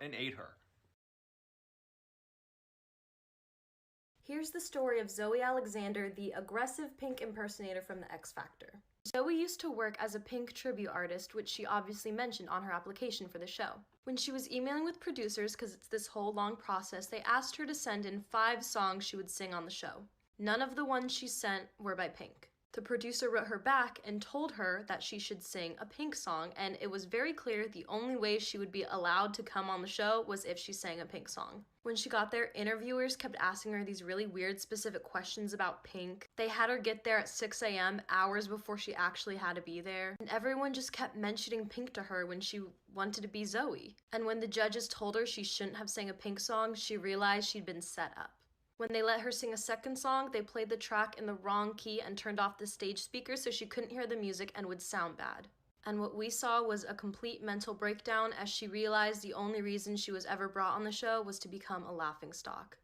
and ate her. Here's the story of Zoe Alexander, the aggressive Pink impersonator from The X Factor. Zoe used to work as a Pink tribute artist, which she obviously mentioned on her application for the show. When she was emailing with producers, because it's this whole long process, they asked her to send in 5 songs she would sing on the show. None of the ones she sent were by Pink. The producer wrote her back and told her that she should sing a Pink song, and it was very clear the only way she would be allowed to come on the show was if she sang a Pink song. When she got there, interviewers kept asking her these really weird specific questions about Pink. They had her get there at 6 a.m., hours before she actually had to be there, and everyone just kept mentioning Pink to her when she wanted to be Zoe. And when the judges told her she shouldn't have sang a Pink song, she realized she'd been set up. When they let her sing a second song, they played the track in the wrong key and turned off the stage speakers so she couldn't hear the music and would sound bad. And what we saw was a complete mental breakdown as she realized the only reason she was ever brought on the show was to become a laughingstock.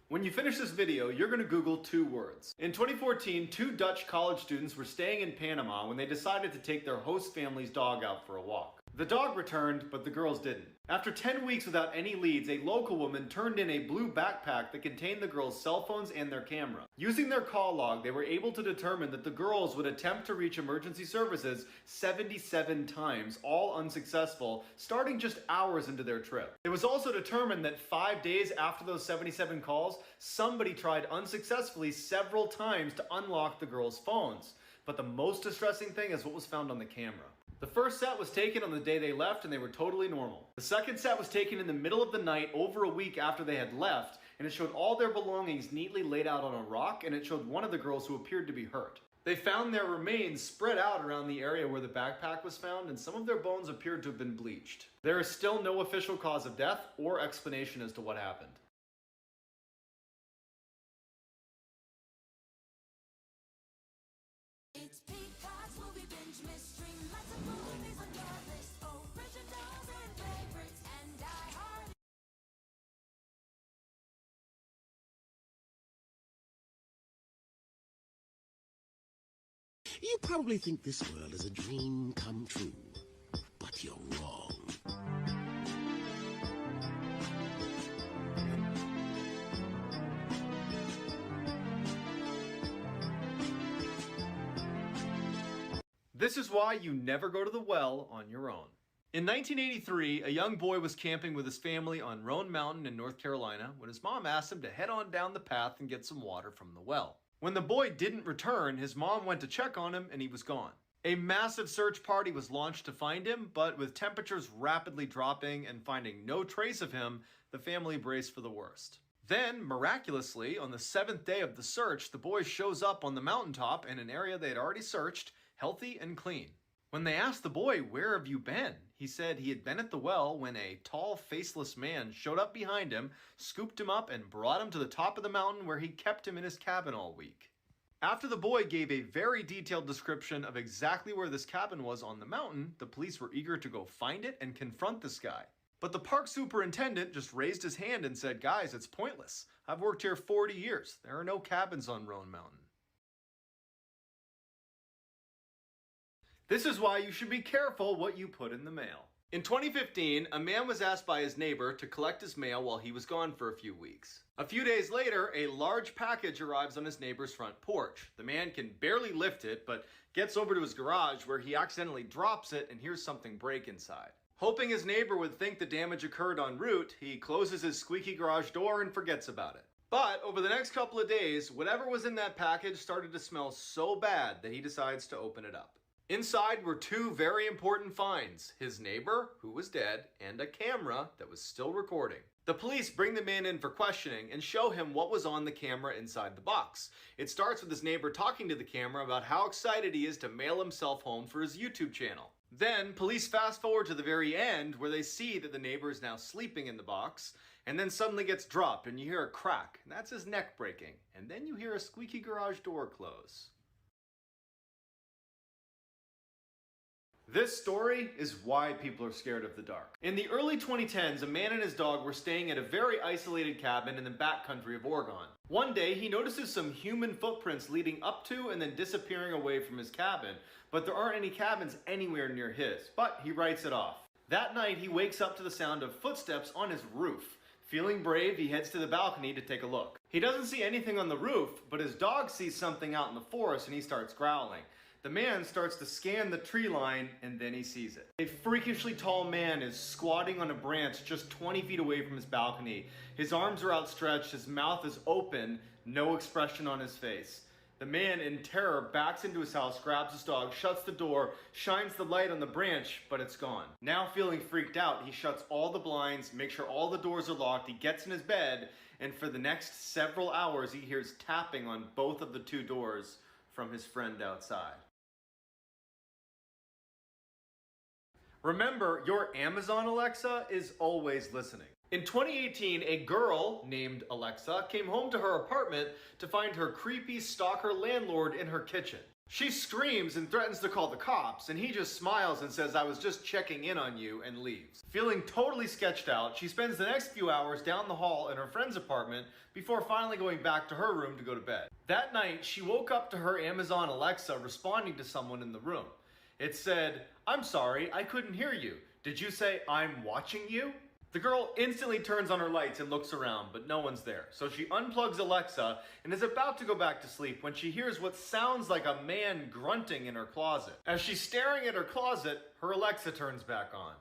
When you finish this video, you're going to Google 2 words. In 2014, 2 Dutch college students were staying in Panama when they decided to take their host family's dog out for a walk. The dog returned, but the girls didn't. After 10 weeks without any leads, a local woman turned in a blue backpack that contained the girls' cell phones and their camera. Using their call log, they were able to determine that the girls would attempt to reach emergency services 77 times, all unsuccessful, starting just hours into their trip. It was also determined that 5 days after those 77 calls, somebody tried unsuccessfully several times to unlock the girls' phones. But the most distressing thing is what was found on the camera. The first set was taken on the day they left and they were totally normal. The second set was taken in the middle of the night over a week after they had left, and it showed all their belongings neatly laid out on a rock, and it showed one of the girls who appeared to be hurt. They found their remains spread out around the area where the backpack was found, and some of their bones appeared to have been bleached. There is still no official cause of death or explanation as to what happened. It's Peacock's movie binge mystery. Lots of movies on your list. Originals and favorites and Die Hard. You probably think this world is a dream come true, but you're wrong. This is why you never go to the well on your own. In 1983, a young boy was camping with his family on Roan Mountain in North Carolina when his mom asked him to head on down the path and get some water from the well. When the boy didn't return, his mom went to check on him and he was gone. A massive search party was launched to find him, but with temperatures rapidly dropping and finding no trace of him, the family braced for the worst. Then, miraculously, on the 7th day of the search, the boy shows up on the mountaintop in an area they had already searched, healthy and clean. When they asked the boy, "Where have you been?" he said he had been at the well when a tall, faceless man showed up behind him, scooped him up, and brought him to the top of the mountain where he kept him in his cabin all week. After the boy gave a very detailed description of exactly where this cabin was on the mountain, the police were eager to go find it and confront this guy. But the park superintendent just raised his hand and said, "Guys, it's pointless. I've worked here 40 years. There are no cabins on Roan Mountain." This is why you should be careful what you put in the mail. In 2015, a man was asked by his neighbor to collect his mail while he was gone for a few weeks. A few days later, a large package arrives on his neighbor's front porch. The man can barely lift it, but gets over to his garage where he accidentally drops it and hears something break inside. Hoping his neighbor would think the damage occurred en route, he closes his squeaky garage door and forgets about it. But over the next couple of days, whatever was in that package started to smell so bad that he decides to open it up. Inside were 2 very important finds: his neighbor, who was dead, and a camera that was still recording. The police bring the man in for questioning and show him what was on the camera inside the box. It starts with his neighbor talking to the camera about how excited he is to mail himself home for his YouTube channel. Then, police fast forward to the very end where they see that the neighbor is now sleeping in the box, and then suddenly gets dropped and you hear a crack, and that's his neck breaking. And then you hear a squeaky garage door close. This story is why people are scared of the dark. In the early 2010s, a man and his dog were staying at a very isolated cabin in the backcountry of Oregon. One day, he notices some human footprints leading up to and then disappearing away from his cabin, but there aren't any cabins anywhere near his, but he writes it off. That night, he wakes up to the sound of footsteps on his roof. Feeling brave, he heads to the balcony to take a look. He doesn't see anything on the roof, but his dog sees something out in the forest and he starts growling. The man starts to scan the tree line and then he sees it. A freakishly tall man is squatting on a branch just 20 feet away from his balcony. His arms are outstretched, his mouth is open, no expression on his face. The man, in terror, backs into his house, grabs his dog, shuts the door, shines the light on the branch, but it's gone. Now feeling freaked out, he shuts all the blinds, makes sure all the doors are locked, he gets in his bed, and for the next several hours he hears tapping on both of the two doors from his friend outside. Remember, your Amazon Alexa is always listening. In 2018, a girl named Alexa came home to her apartment to find her creepy stalker landlord in her kitchen. She screams and threatens to call the cops, and he just smiles and says, "I was just checking in on you," and leaves. Feeling totally sketched out, she spends the next few hours down the hall in her friend's apartment before finally going back to her room to go to bed. That night, she woke up to her Amazon Alexa responding to someone in the room. It said, "I'm sorry, I couldn't hear you. Did you say I'm watching you?" The girl instantly turns on her lights and looks around, but no one's there. So she unplugs Alexa and is about to go back to sleep when she hears what sounds like a man grunting in her closet. As she's staring at her closet, her Alexa turns back on.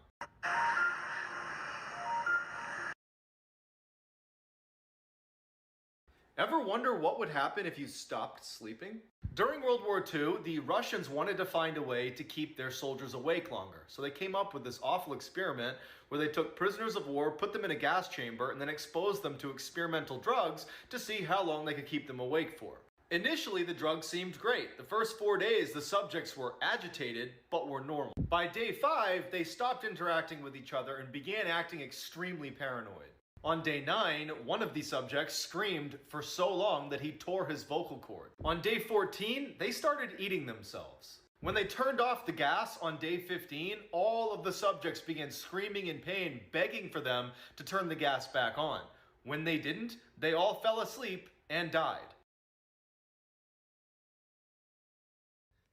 Ever wonder what would happen if you stopped sleeping? During World War II, the Russians wanted to find a way to keep their soldiers awake longer. So they came up with this awful experiment where they took prisoners of war, put them in a gas chamber, and then exposed them to experimental drugs to see how long they could keep them awake for. Initially, the drugs seemed great. The first 4 days, the subjects were agitated, but were normal. By day 5, they stopped interacting with each other and began acting extremely paranoid. On day 9, one of the subjects screamed for so long that he tore his vocal cord. On day 14, they started eating themselves. When they turned off the gas on day 15, all of the subjects began screaming in pain, begging for them to turn the gas back on. When they didn't, they all fell asleep and died.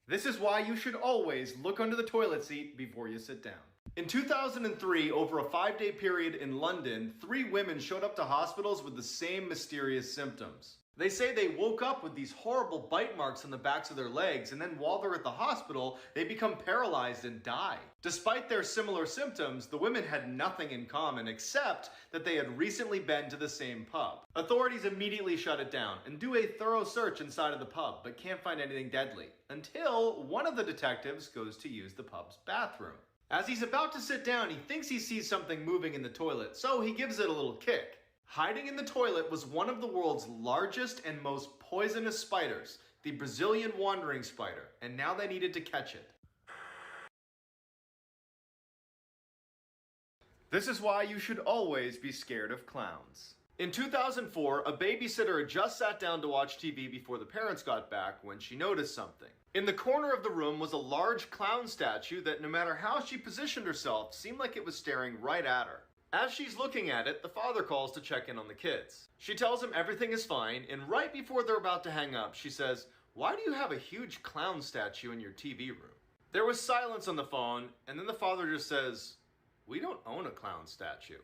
This is why you should always look under the toilet seat before you sit down. In 2003, over a 5-day period in London, 3 women showed up to hospitals with the same mysterious symptoms. They say they woke up with these horrible bite marks on the backs of their legs, and then while they're at the hospital, they become paralyzed and die. Despite their similar symptoms, the women had nothing in common except that they had recently been to the same pub. Authorities immediately shut it down and do a thorough search inside of the pub, but can't find anything deadly, until one of the detectives goes to use the pub's bathroom. As he's about to sit down, he thinks he sees something moving in the toilet, so he gives it a little kick. Hiding in the toilet was one of the world's largest and most poisonous spiders, the Brazilian wandering spider, and now they needed to catch it. This is why you should always be scared of clowns. In 2004, a babysitter had just sat down to watch TV before the parents got back when she noticed something. In the corner of the room was a large clown statue that, no matter how she positioned herself, seemed like it was staring right at her. As she's looking at it, the father calls to check in on the kids. She tells him everything is fine, and right before they're about to hang up, she says, "Why do you have a huge clown statue in your TV room?" There was silence on the phone, and then the father just says, "We don't own a clown statue."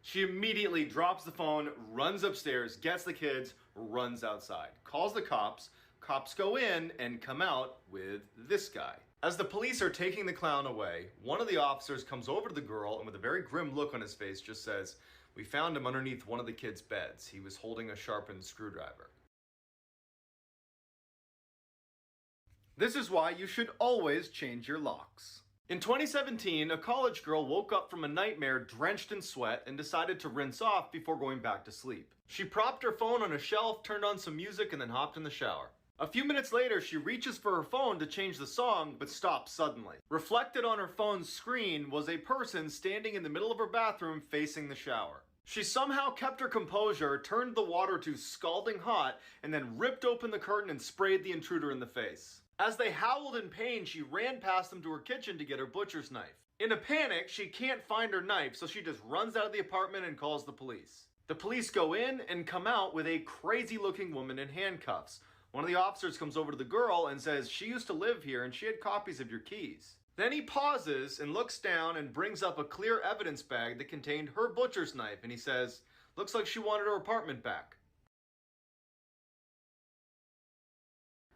She immediately drops the phone, runs upstairs, gets the kids, runs outside, calls the cops. Cops go in and come out with this guy. As the police are taking the clown away, one of the officers comes over to the girl and with a very grim look on his face just says, "We found him underneath one of the kids' beds. He was holding a sharpened screwdriver." This is why you should always change your locks. In 2017, a college girl woke up from a nightmare drenched in sweat and decided to rinse off before going back to sleep. She propped her phone on a shelf, turned on some music, and then hopped in the shower. A few minutes later, she reaches for her phone to change the song, but stops suddenly. Reflected on her phone's screen was a person standing in the middle of her bathroom facing the shower. She somehow kept her composure, turned the water to scalding hot, and then ripped open the curtain and sprayed the intruder in the face. As they howled in pain, she ran past them to her kitchen to get her butcher's knife. In a panic, she can't find her knife, so she just runs out of the apartment and calls the police. The police go in and come out with a crazy-looking woman in handcuffs. One of the officers comes over to the girl and says she used to live here and she had copies of your keys. Then he pauses and looks down and brings up a clear evidence bag that contained her butcher's knife, and he says, "Looks like she wanted her apartment back."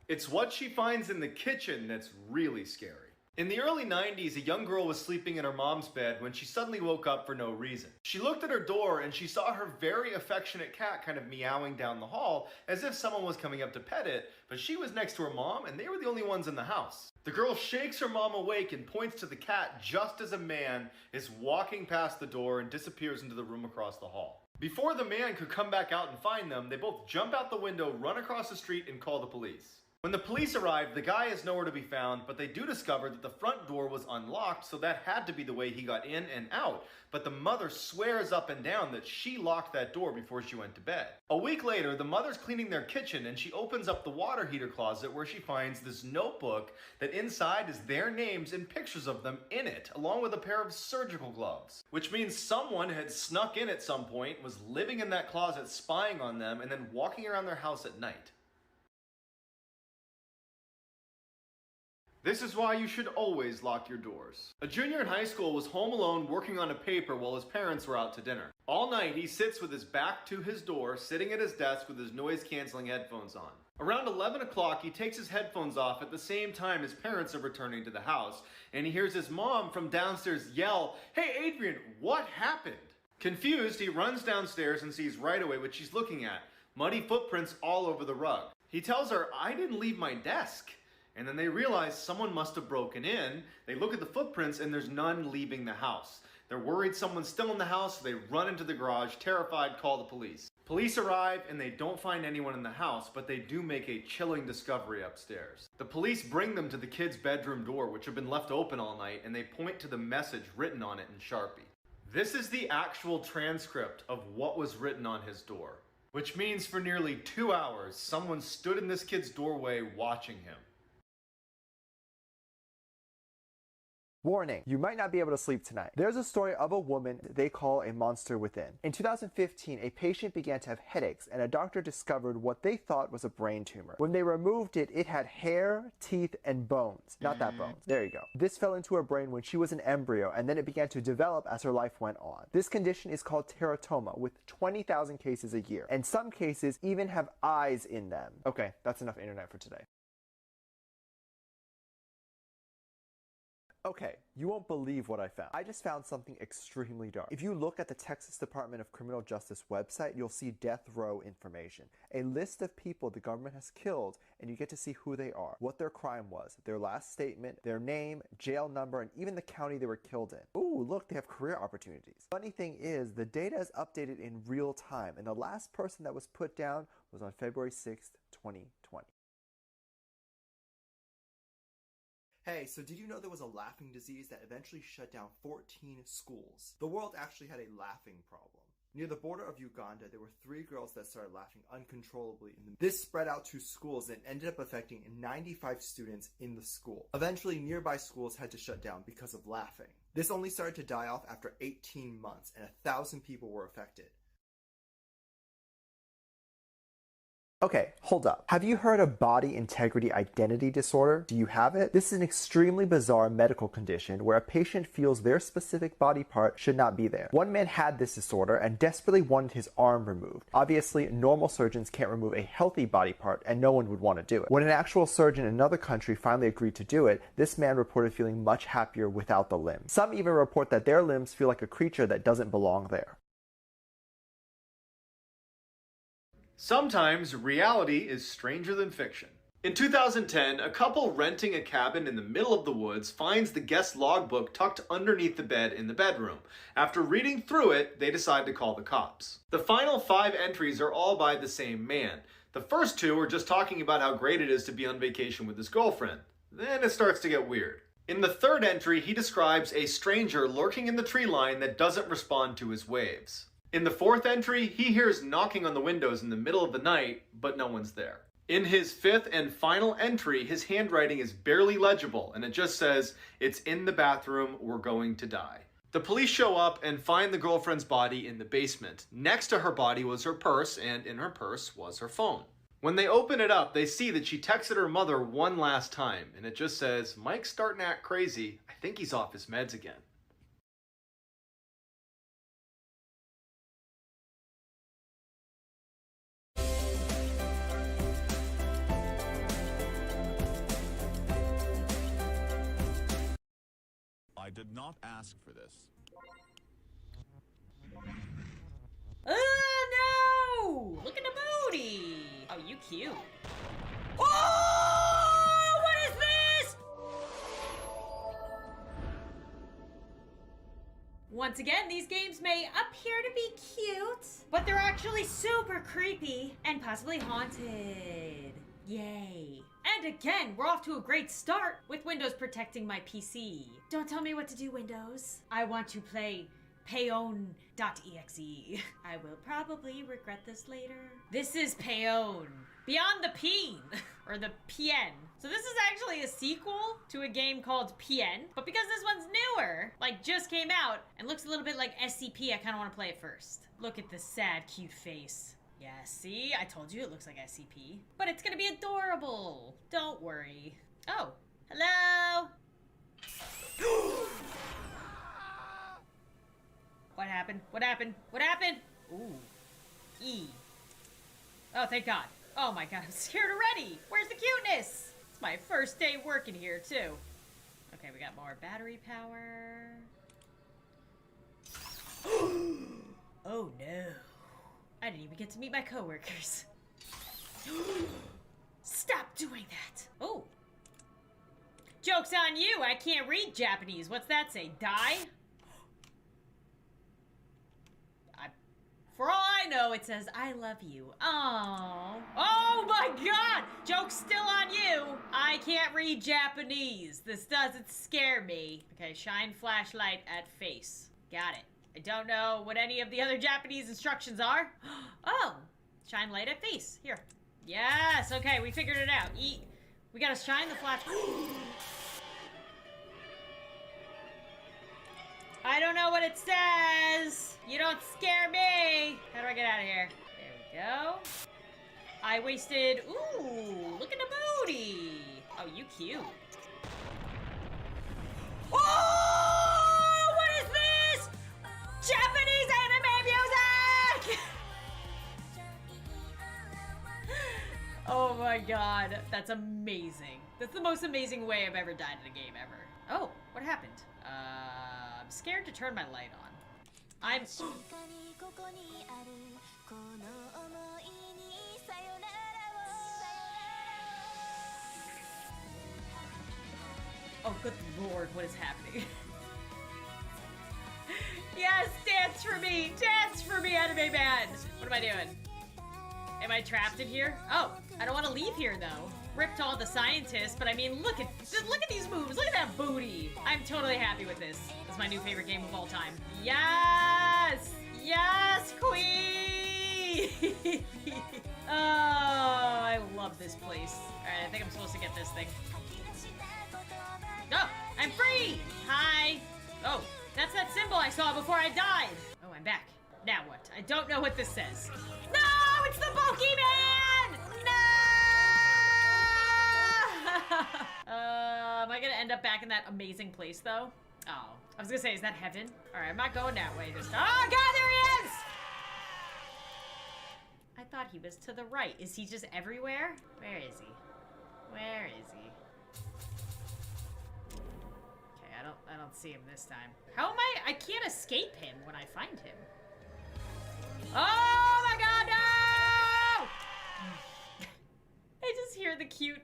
It's what she finds in the kitchen that's really scary. In the early 90s, a young girl was sleeping in her mom's bed when she suddenly woke up for no reason. She looked at her door and she saw her very affectionate cat kind of meowing down the hall as if someone was coming up to pet it, but she was next to her mom and they were the only ones in the house. The girl shakes her mom awake and points to the cat just as a man is walking past the door and disappears into the room across the hall. Before the man could come back out and find them, they both jump out the window, run across the street, and call the police. When the police arrive, the guy is nowhere to be found, but they do discover that the front door was unlocked, so that had to be the way he got in and out. But the mother swears up and down that she locked that door before she went to bed. A week later, the mother's cleaning their kitchen and she opens up the water heater closet where she finds this notebook that inside is their names and pictures of them in it, along with a pair of surgical gloves. Which means someone had snuck in at some point, was living in that closet spying on them, and then walking around their house at night. This is why you should always lock your doors. A junior in high school was home alone working on a paper while his parents were out to dinner. All night he sits with his back to his door, sitting at his desk with his noise-canceling headphones on. Around 11 o'clock he takes his headphones off at the same time his parents are returning to the house, and he hears his mom from downstairs yell, "Hey Adrian, what happened?" Confused, he runs downstairs and sees right away what she's looking at, muddy footprints all over the rug. He tells her, "I didn't leave my desk." And then they realize someone must have broken in. They look at the footprints and there's none leaving the house. They're worried someone's still in the house, so they run into the garage, terrified, call the police. Police arrive and they don't find anyone in the house, but they do make a chilling discovery upstairs. The police bring them to the kid's bedroom door, which had been left open all night, and they point to the message written on it in Sharpie. This is the actual transcript of what was written on his door, which means for nearly 2 hours, someone stood in this kid's doorway watching him. Warning, you might not be able to sleep tonight. There's a story of a woman they call a monster within. In 2015, a patient began to have headaches and a doctor discovered what they thought was a brain tumor. When they removed it, it had hair, teeth, and bones. Not that bones. There you go. This fell into her brain when she was an embryo and then it began to develop as her life went on. This condition is called teratoma with 20,000 cases a year. And some cases even have eyes in them. Okay, that's enough internet for today. Okay, you won't believe what I found. I just found something extremely dark. If you look at the Texas Department of Criminal Justice website, you'll see death row information. A list of people the government has killed, and you get to see who they are, what their crime was, their last statement, their name, jail number, and even the county they were killed in. Ooh, look, they have career opportunities. Funny thing is, the data is updated in real time, and the last person that was put down was on February 6th, 2020. Hey, so did you know there was a laughing disease that eventually shut down 14 schools? The world actually had a laughing problem. Near the border of Uganda, there were 3 girls that started laughing uncontrollably. This spread out to schools and ended up affecting 95 students in the school. Eventually, nearby schools had to shut down because of laughing. This only started to die off after 18 months, and 1,000 people were affected. Okay, hold up. Have you heard of body integrity identity disorder? Do you have it? This is an extremely bizarre medical condition where a patient feels their specific body part should not be there. One man had this disorder and desperately wanted his arm removed. Obviously, normal surgeons can't remove a healthy body part and no one would want to do it. When an actual surgeon in another country finally agreed to do it, this man reported feeling much happier without the limb. Some even report that their limbs feel like a creature that doesn't belong there. Sometimes reality is stranger than fiction. In 2010, a couple renting a cabin in the middle of the woods finds the guest logbook tucked underneath the bed in the bedroom. After reading through it, they decide to call the cops. The final 5 entries are all by the same man. The first 2 are just talking about how great it is to be on vacation with his girlfriend. Then it starts to get weird. In the 3rd entry, he describes a stranger lurking in the tree line that doesn't respond to his waves. In the fourth entry, he hears knocking on the windows in the middle of the night, but no one's there. In his fifth and final entry, his handwriting is barely legible, and it just says, "It's in the bathroom, we're going to die." The police show up and find the girlfriend's body in the basement. Next to her body was her purse, and in her purse was her phone. When they open it up, they see that she texted her mother one last time, and it just says, "Mike's starting to act crazy. I think he's off his meds again." I did not ask for this. No! Look at the booty! Oh, you cute. Oh! What is this? Once again, these games may appear to be cute, but they're actually super creepy and possibly haunted. Yay. And again, we're off to a great start with Windows protecting my PC. Don't tell me what to do, Windows. I want to play peone.exe. I will probably regret this later. This is Peone. Beyond the Peen, or the peone. So this is actually a sequel to a game called Peone, but because this one's newer, like just came out, and looks a little bit like SCP, I kind of want to play it first. Look at the sad, cute face. Yeah, see? I told you it looks like SCP. But it's gonna be adorable. Don't worry. Oh, hello? What happened? What happened? What happened? Ooh. E. Oh, thank God. Oh my God, I'm scared already. Where's the cuteness? It's my first day working here, too. Okay, we got more battery power. Oh no. I didn't even get to meet my coworkers. Stop doing that. Oh. Joke's on you. I can't read Japanese. What's that say? Die? For all I know, it says, "I love you." Oh. Oh my God. Joke's still on you. I can't read Japanese. This doesn't scare me. Okay, shine flashlight at face. Got it. I don't know what any of the other Japanese instructions are. Oh, shine light at face. Here. Yes, okay, we figured it out. We gotta shine the flash. I don't know what it says. You don't scare me. How do I get out of here? There we go. I wasted, ooh, look at the booty. Oh, you cute. Oh, what is this? Japanese anime music! Oh my God, that's amazing. That's the most amazing way I've ever died in a game ever. Oh, what happened? I'm scared to turn my light on. I'm... Oh, good Lord, what is happening? Yes, dance for me! Dance for me, anime man! What am I doing? Am I trapped in here? Oh, I don't want to leave here though. Ripped all the scientists, but I mean, look at these moves. Look at that booty. I'm totally happy with this. This is my new favorite game of all time. Yes! Yes, queen! Oh, I love this place. All right, I think I'm supposed to get this thing. Oh, I'm free! Hi! Oh, that's that symbol I saw before I died. Oh, I'm back. Now what? I don't know what this says. No! It's the Pokemon! No! Am I gonna end up back in that amazing place, though? Oh. I was gonna say, is that heaven? Alright, I'm not going that way this time. Oh, God, there he is! I thought he was to the right. Is he just everywhere? Where is he? Where is he? Okay, I don't see him this time. How am I can't escape him when I find him. Oh my God, no! I just hear the cute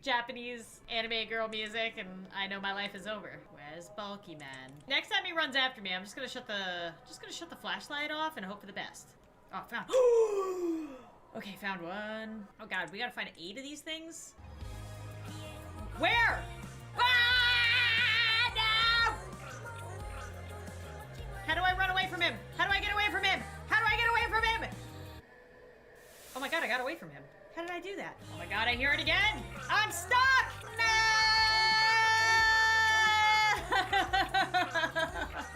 Japanese anime girl music and I know my life is over. Where's Bulky Man? Next time he runs after me, I'm just gonna shut the flashlight off and hope for the best. Oh, found. Okay, found one. Oh God, we gotta find 8 of these things. Where? Ah, no! How do I run away from him? How do I get away from him? Oh my god, I got away from him. How did I do that? Oh my god, I hear it again! I'm stuck! No!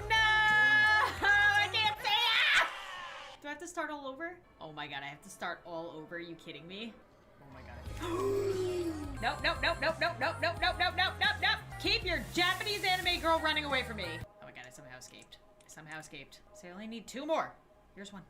No! I can't see it! Do I have to start all over? Oh my god, I have to start all over. Are you kidding me? Oh my god. Nope, nope, nope, nope, nope, nope, nope, nope, nope, nope, nope, nope. Keep your Japanese anime girl running away from me. Oh my god, I somehow escaped. I somehow escaped. So I only need 2 more. Here's one.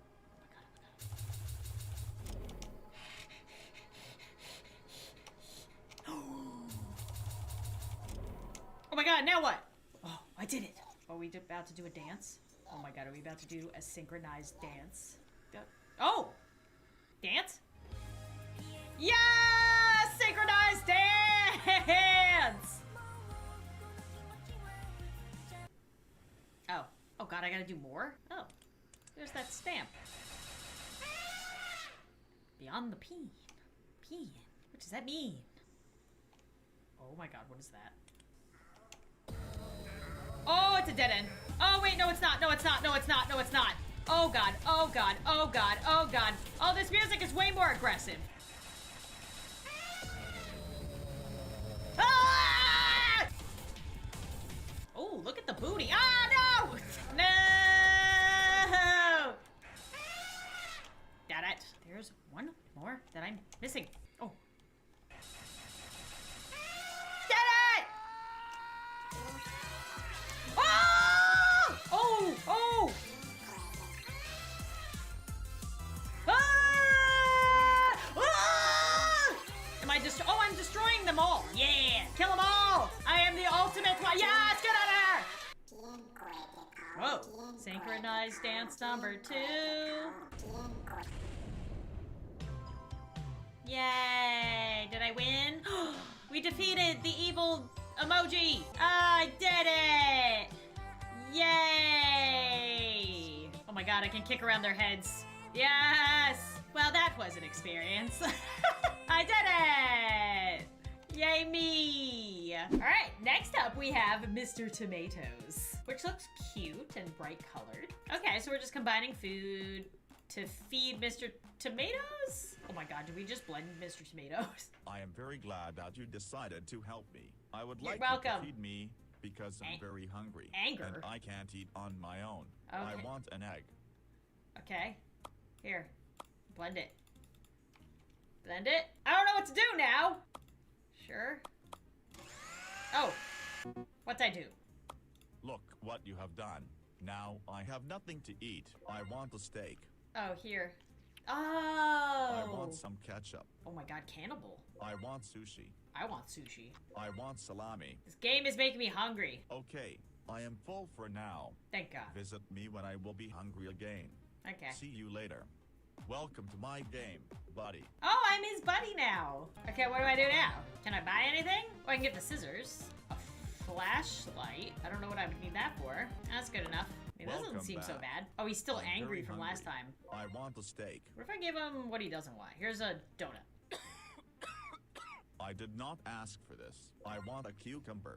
Oh my god, now what? Oh, I did it. Are we about to do a dance? Oh my god, are we about to do a synchronized dance? Oh! Dance? Yeah! Synchronized dance! Oh. Oh god, I gotta do more? Oh. There's that stamp. Beyond the peen. Peen. What does that mean? Oh my god, what is that? Oh, it's a dead end. Oh, wait, no, it's not. No, it's not. No, it's not. No, it's not. Oh, God. Oh, God. Oh, God. Oh, God. Oh, this music is way more aggressive. Ah! Oh, look at the booty. Ah, no! No! Got it. There's one more that I'm missing. Oh. Oh! Oh! Ah! Ah! Am I just? Oh, I'm destroying them all. Yeah! Kill them all! I am the ultimate one. Yes! Get out of here! Whoa! Synchronized dance number 2. Yay! Did I win? We defeated the evil emoji. I did it! Yay! Oh my god, I can kick around their heads. Yes! Well, that was an experience. I did it! Yay me! Alright, next up we have Mr. Tomatoes, which looks cute and bright colored. Okay, so we're just combining food to feed Mr. Tomatoes? Oh my god, did we just blend Mr. Tomatoes? I am very glad that you decided to help me. I would You're like welcome. you to feed me because I'm very hungry. Anger. And I can't eat on my own. Okay. I want an egg. Okay. Here. Blend it. Blend it. I don't know what to do now. Sure. Oh. What'd I do? Look what you have done. Now I have nothing to eat. I want a steak. Oh, here. Oh. I want some ketchup. Oh my god, cannibal. I want sushi. I want sushi. I want salami. This game is making me hungry. Okay, I am full for now. Thank god. Visit me when I will be hungry again. Okay. See you later. Welcome to my game, buddy. Oh, I'm his buddy now. Okay, what do I do now? Can I buy anything? Oh, I can get the scissors. A flashlight. I don't know what I would need that for. That's good enough. I mean, that doesn't Welcome seem so back. bad. Oh, he's still I'm angry very from last hungry. time. I want a steak. What if I give him what he doesn't want? Here's a donut. I did not ask for this. I want a cucumber.